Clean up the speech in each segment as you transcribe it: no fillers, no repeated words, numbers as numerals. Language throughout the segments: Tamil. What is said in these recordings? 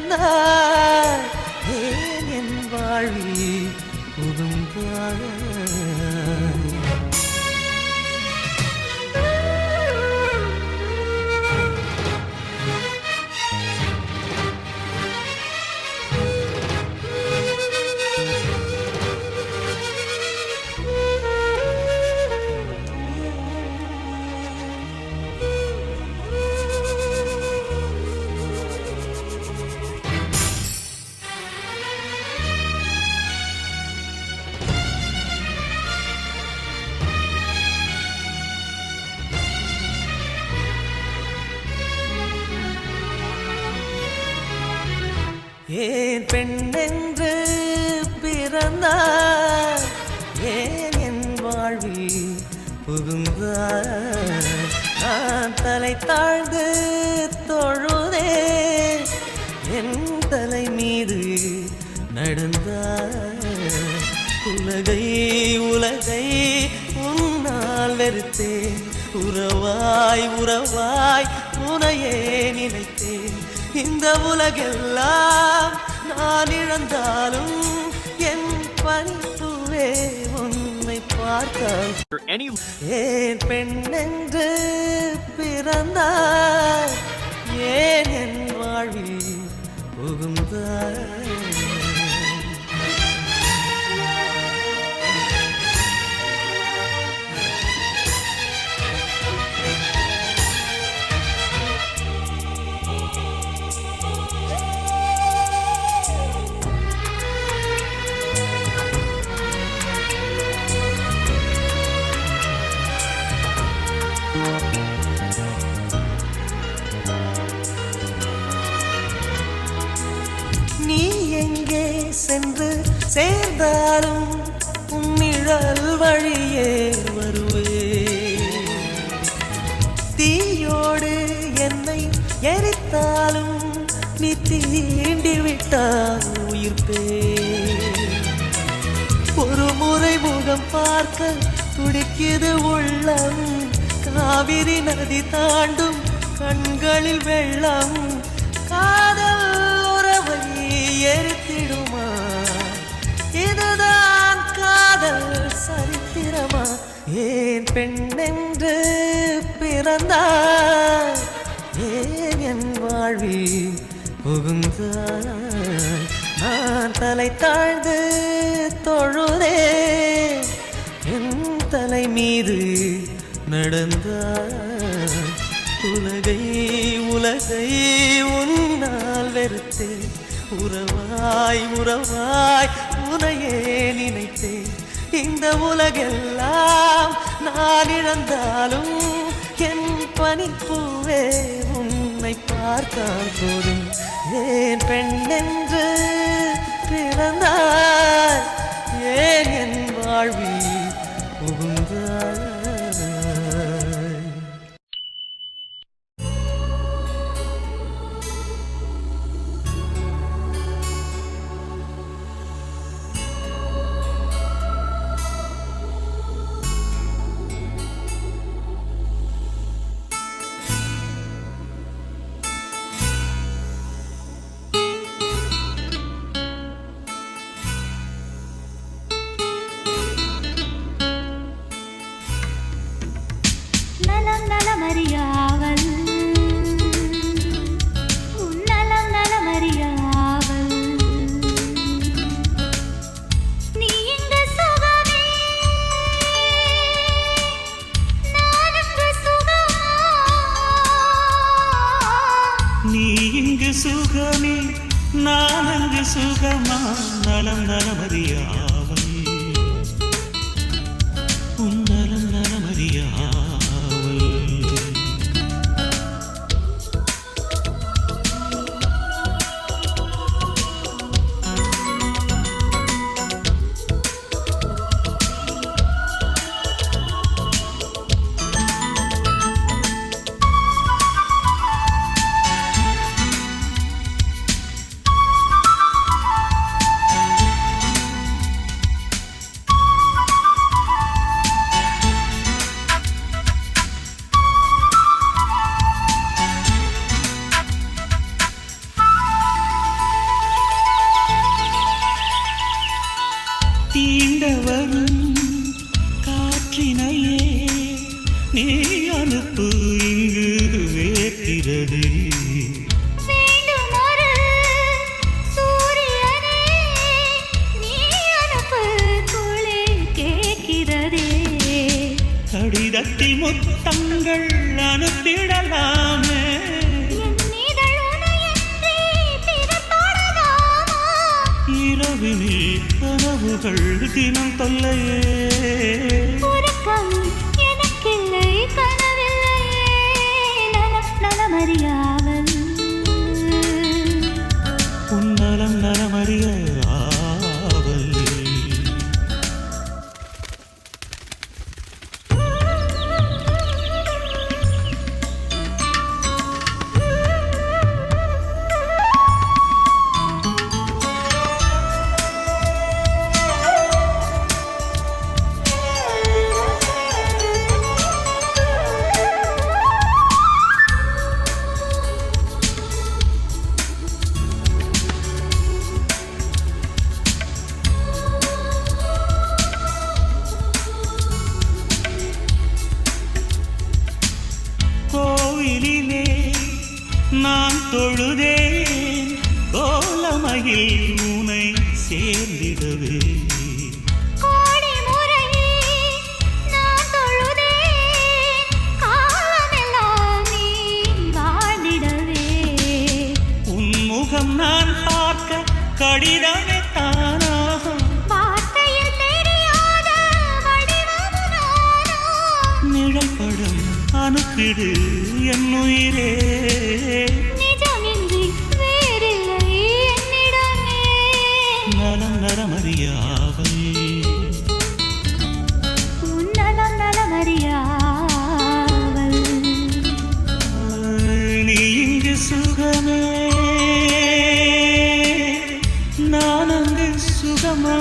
பிறந்தாய் ஏன் என் வாழ்வில் புகுந்தாய் ஏன் பெண்ணென்று பிறந்தாய் ஏன் என் வாழ்வில் புகுந்தாய் நான் தலை தாழ்ந்து தொழுதே என் தலை மீது நடந்தாய் உலகை உலகை உன்னால் வெறுத்தேன் உறவாய் உறவாய் உனையே நினைத்தேன் இந்த உலகெல்லாம் நான் இழந்தாலும் என் பணிப்புவே உன்னை பார்த்தால் ஏன் பெண்ணென்று பிறந்தாய் ஏன் என் வாழ்வில் புகுந்தாய் நீ எங்கே சென்று சேர்ந்தாலும் உன் நிழல் வழியே வருவே தீயோடு என்னை எரித்தாலும் நீ தீண்டி விட்டால் உயிர்ப்பே ஒரு முறை முகம் பார்க்க துடிக்குது உள்ளம் காவிரி நதி தாண்டும் கண்களில் வெள்ளம் காதல் உறவை எரித்திடுமா இதுதான் காதல் சரித்திரமா ஏன் பெண்ணென்று பிறந்தாய் ஏன் என் வாழ்வில் புகுந்தாய் நான் தலை தாழ்ந்து தொழுதே என் தலை மீது நடந்தாய் உலகை உலகை உன்னால் வெறுத்தேன் உறவாய் உறவாய் உனையே நினைத்தேன் இந்த உலகெல்லாம் நான் இழந்தாலும் என் பனிப்பூவே உன்னை பார்த்தால் போதும் ஏன் பெண்ணென்று பிறந்தாய் ஏன் என் வாழ்வில் புகுந்தாய் நலமறியாவல் உன்னலம் நலமறியாவல் நீ இங்கு சுகமே நான் இங்கு சுகமா நீ இங்கு சுகமே நான் அங்கு சுகமா நலம் நலமறியாவல் உன் நலம் நலமறியாவல் வேண்டும் ஒரு சூரியனே நீ அனுப்பு குளிர் கேட்கிறதே கடிதத்தில் முத்தங்கள் அனுப்பிடலாமே என் இதழ் உனையன்றி பிறர் தொடலாமா இரவினில் கனவுகள் தினம் தொல்லையே உறக்கம் எனக்கில்லை கனவில்லையே நலமறியாவல் உன்னலம் நலமறிய ஆவல் கோவிலிலே நான் தொழுதேன் கோலமயில் உனை சேர்ந்திடவே கோடி முறை நான் தொழுதேன் காலமெல்லாம் நீ வாழ்ந்திடவே உன் முகம் நான் பார்க்க கடிதமே தானாகும் வார்த்தையில் தெரியாத வடிவம் நானோ நிழல்படம் அனுப்பிடு என் உயிரே நிஜமின்றி வேறில்லை என்னிடமே நலம் நலமறியாவல் உன்னலம் நலமறியாவல் நீ இங்கு சுகமே நான் அங்கு சுகமா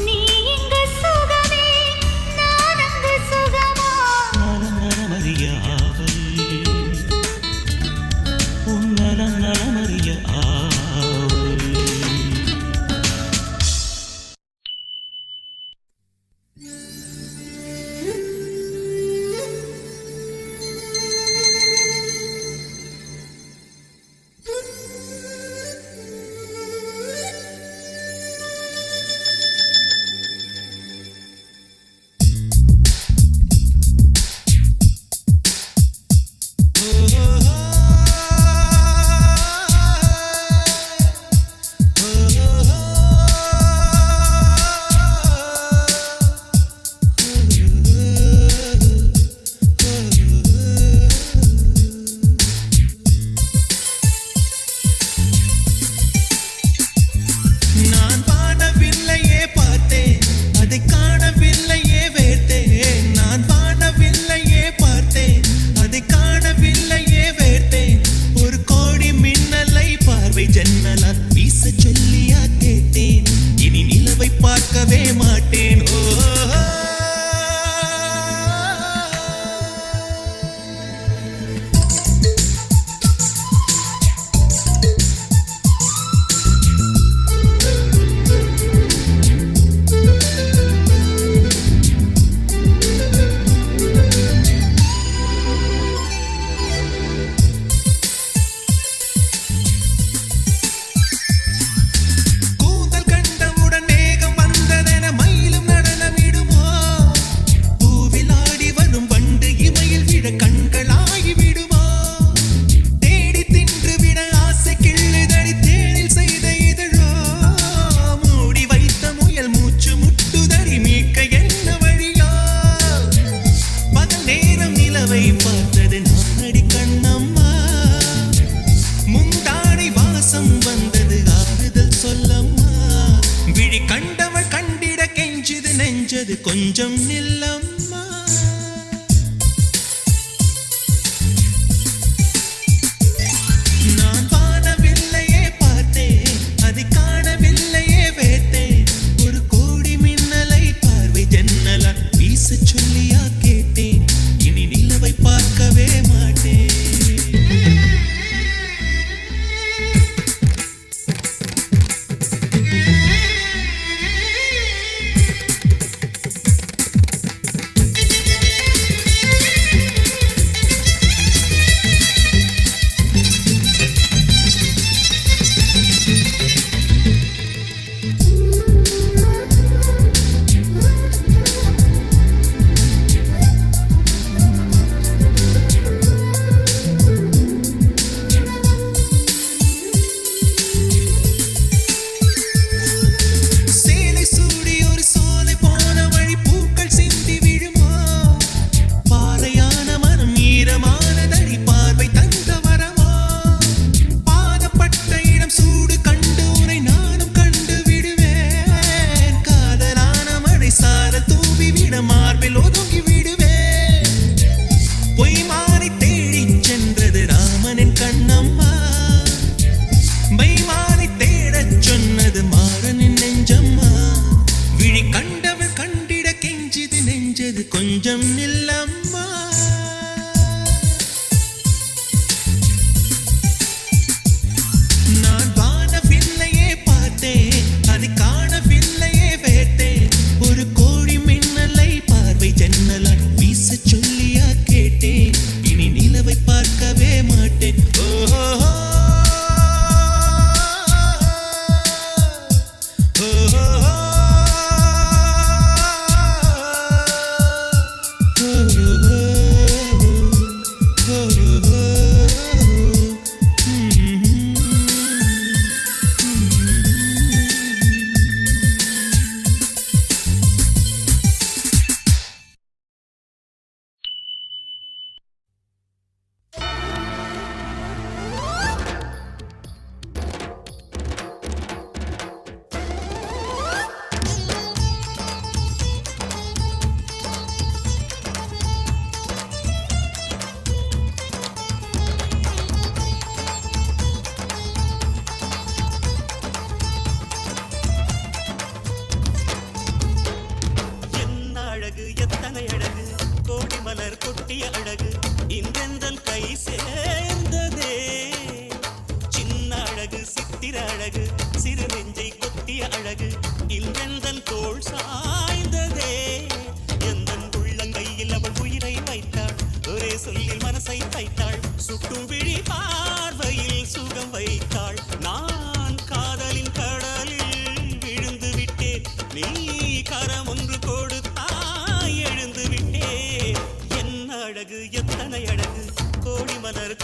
நீ இங்கு சுகமே நான் அங்கு சுகமா நலம் நலமறியாவல் உன் நலம் நலமறிய ஆவல் நான் வானவில்லையே பார்த்தேன் அதை காணவில்லையே வேர்த்தேன் நான் வானவில்லையே பார்த்தேன் அதை காணவில்லையே வேர்த்தேன் ஒரு கோடி மின்னலை பார்வை ஜன்னலால் வீச சொல்லியா கேட்டேன் இனி நிலவை பார்க்கவே மாட்டேன் ஓ கூந்தல் கண்டவுடன் மேகம் வந்ததென மயிலும் நடனமிடுமோ பூவில் ஆடி வரும் வண்டு இமையில் விழ கண்களாகி விடுமோ தேடி தின்று விட ஆசை கிள்ளுதடி தேனில் செய்த இதழோ மூடி வைத்த முயல் மூச்சு முட்டுதடி மீட்க என்ன வழியோ பகல் நேரம் நிலவை பார்த்தது நானடி கண்ணம்மா முந்தானை வாசம் வந்தது ஆறுதல் சொல்லம்மா விழி கண்டவள் கண்டிட கெஞ்சுது நெஞ்சது கொஞ்சம் நில்லம்மா நான் வானவில்லையே பார்த்தேன் அதை காணவில்லையே வேர்த்தேன் ஒரு கோடி மின்னலை பார்வை ஜன்னலால் வீச சொல்லியா கேட்டேன் இனி நிலவை பார்க்கவே மாட்டேன்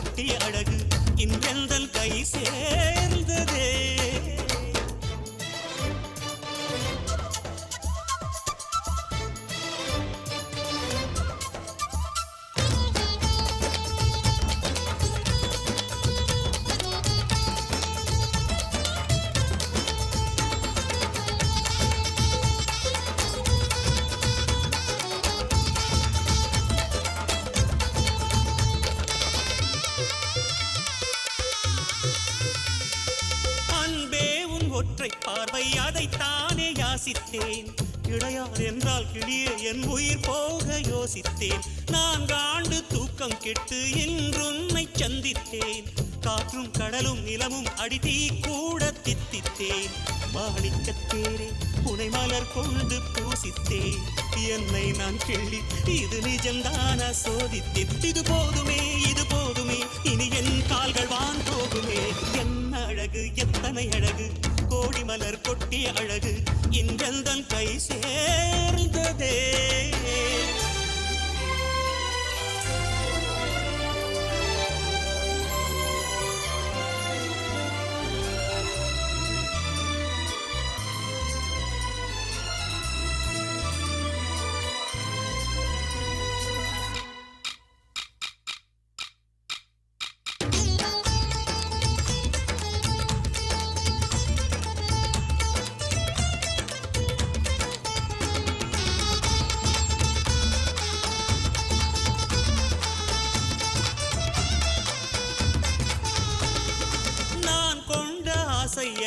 கொட்டிய அழகு இன்றெந்தன் கை சேர்ந்ததே. ஒற்றை பார்வை அதைத்தானே யாசித்தேன். கிடையாது என்றால் கிளியே என் உயிர் போக யோசித்தேன். 4 ஆண்டு தூக்கம் கெட்டு இன்றுன்னை சந்தித்தேன். காற்றும் கடலும் நிலமும் அடித்தீ கூட தித்தித்தேன். மாணிக்கத்தேரே புனை மலர் கொண்டு பூசித்தேன். என்னை நான் கிள்ளி இது நிஜம்தான சோதித்தேன். இது போதுமே இது போதுமே இனி என் கால்கள் வான் போகுமே. என்ன அழகு எத்தனை அழகு கோடி மலர் கொட்டிய அழகு இன்றெந்தன் கை சேர்ந்ததே.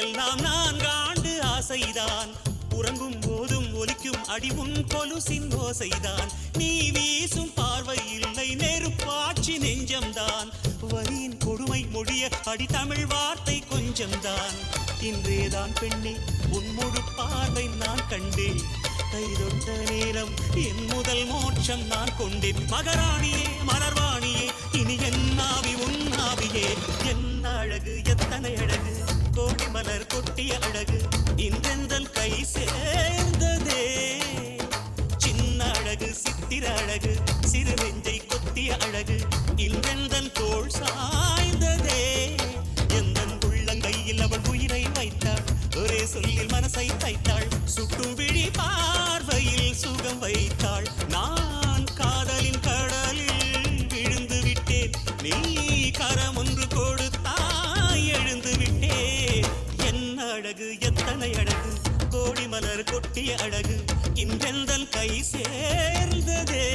எல்லாம் 4 ஆண்டு ஆசைதான். உறங்கும் போதும் ஒலிக்கும் அடி உன் கொலுசின் ஓசைதான். நீ வீசும் பார்வை இல்லை நெருப்பாட்சி நெஞ்சம்தான். வரியின் கொடுமை மொழிய அடி தமிழ் வார்த்தை கொஞ்சம்தான். இன்றேதான் பெண்ணே உன் முழு பார்வை நான் கண்டேன். கைதொட்ட நேரம் என் முதல் மோட்சம் நான் கொண்டேன். மகராணியே மலர்வாணியே இனி என் ஆவி உன் ஆவியே. என்ன அழகு எத்தனை அழகு கோடி மலர் கொட்டிய அழகு இன்றெந்தன் கை சேர்ந்ததே. சின்ன அழகு சித்திர அழகு சிறு நெஞ்சை கொத்திய அழகு இன்றெந்தன் தோள் சாய்ந்ததே. எந்தன் உள்ளங்கையில் அவள் உயிரை வைத்தாள். ஒரே சொல்லில் மனசை தைத்தாள். சுட்டும் விழி பார்வையில் சுகம் வைத்தாள். நான் காதலின் கடலில் விழுந்து விட்டேன். நீ கரம் ஒன்று கொடுத்தாய் எழுந்து விட்டேன். என்ன அழகு எத்தனை அழகு கோடி மலர் கொட்டிய அழகு இன்றெந்தன் கை சேர்ந்ததே.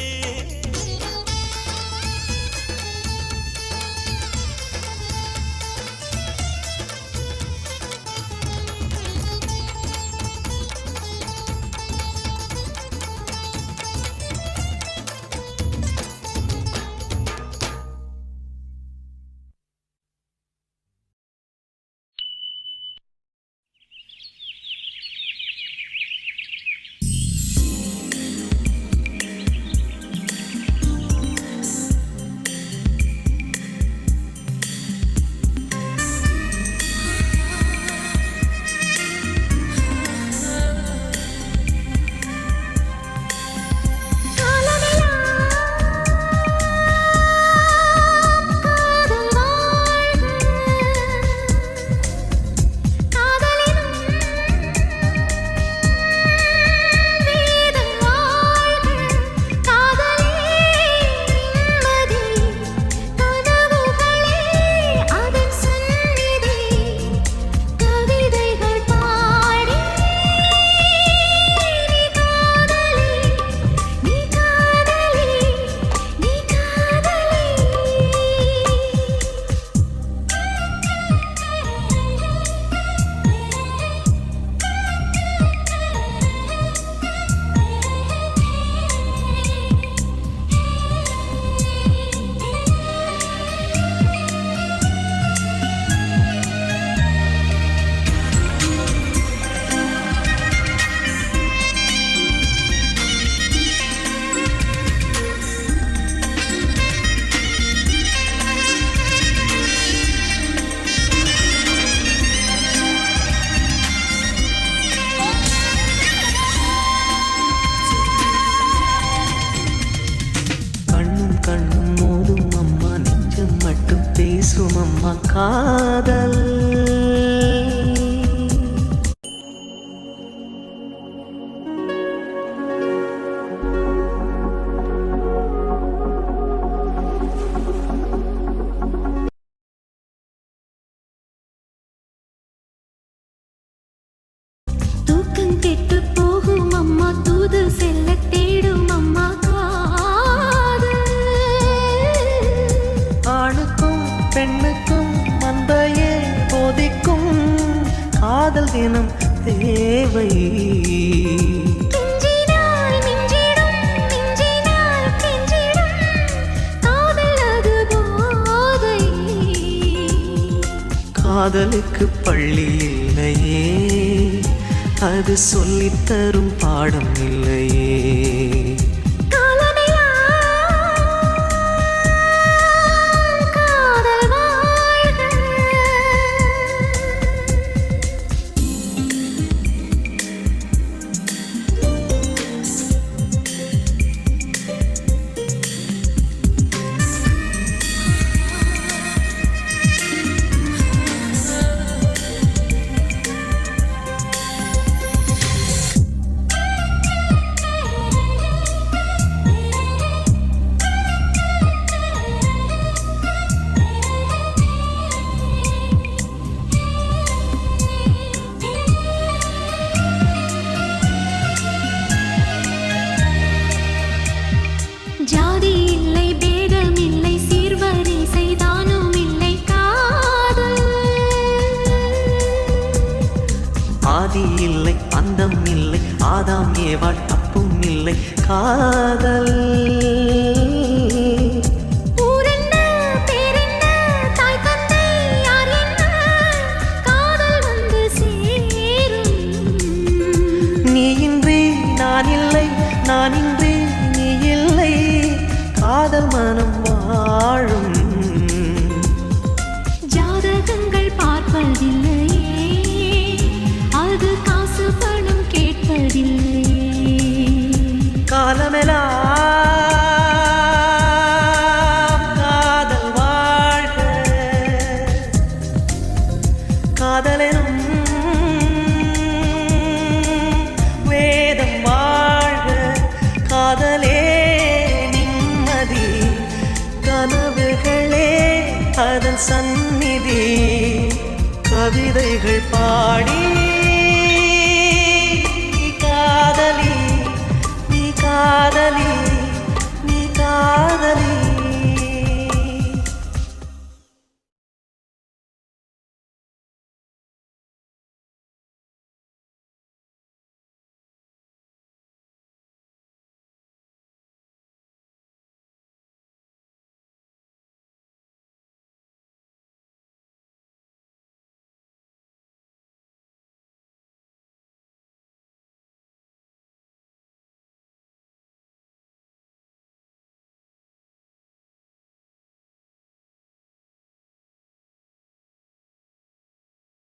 பேசுமம்மா காதல். தூக்கம் கெட்டு போகும் அம்மா தூது செல்ல தேடும் அம்மா காதல். ஆணுக்கும் பெண்ணுக்கும் மந்தையே போதிக்கும் காதல் தினம் தேவை. மிஞ்சினால் மிஞ்சிடும், மிஞ்சினால் கெஞ்சிடும், காதல் அது போதை. காதலுக்கு பள்ளி இல்லையே, அது சொல்லித்தரும் பாடம் இல்லையே. காதல் வாழ்க. ஜாதி இல்லை பேதம் இல்லை சீர்வரிசை தானும் இல்லை காதல். ஆதி இல்லை அந்தம் இல்லை ஆதாம் ஏவாள் தப்பும் இல்லை காதல். ஊரென்ன பேரென்ன தாய் தந்தை யார் என்ன காதல் வந்து சேரும். நீ இன்றி நான் இல்லை, நான் இன்றி நீ இல்லை, காதல் மனம் வாழும். ஜாதகங்கள் பார்ப்பதில்லையே, அது காசு பணம் கேட்பதில்லையே. காலமெல்லாம் காதல் வாழ்க, காதலெனும் வேதம் வாழ்க. காதலே நிம்மதி, கனவுகளே அதன் சந்நிதி. கவிதைகள் பாடி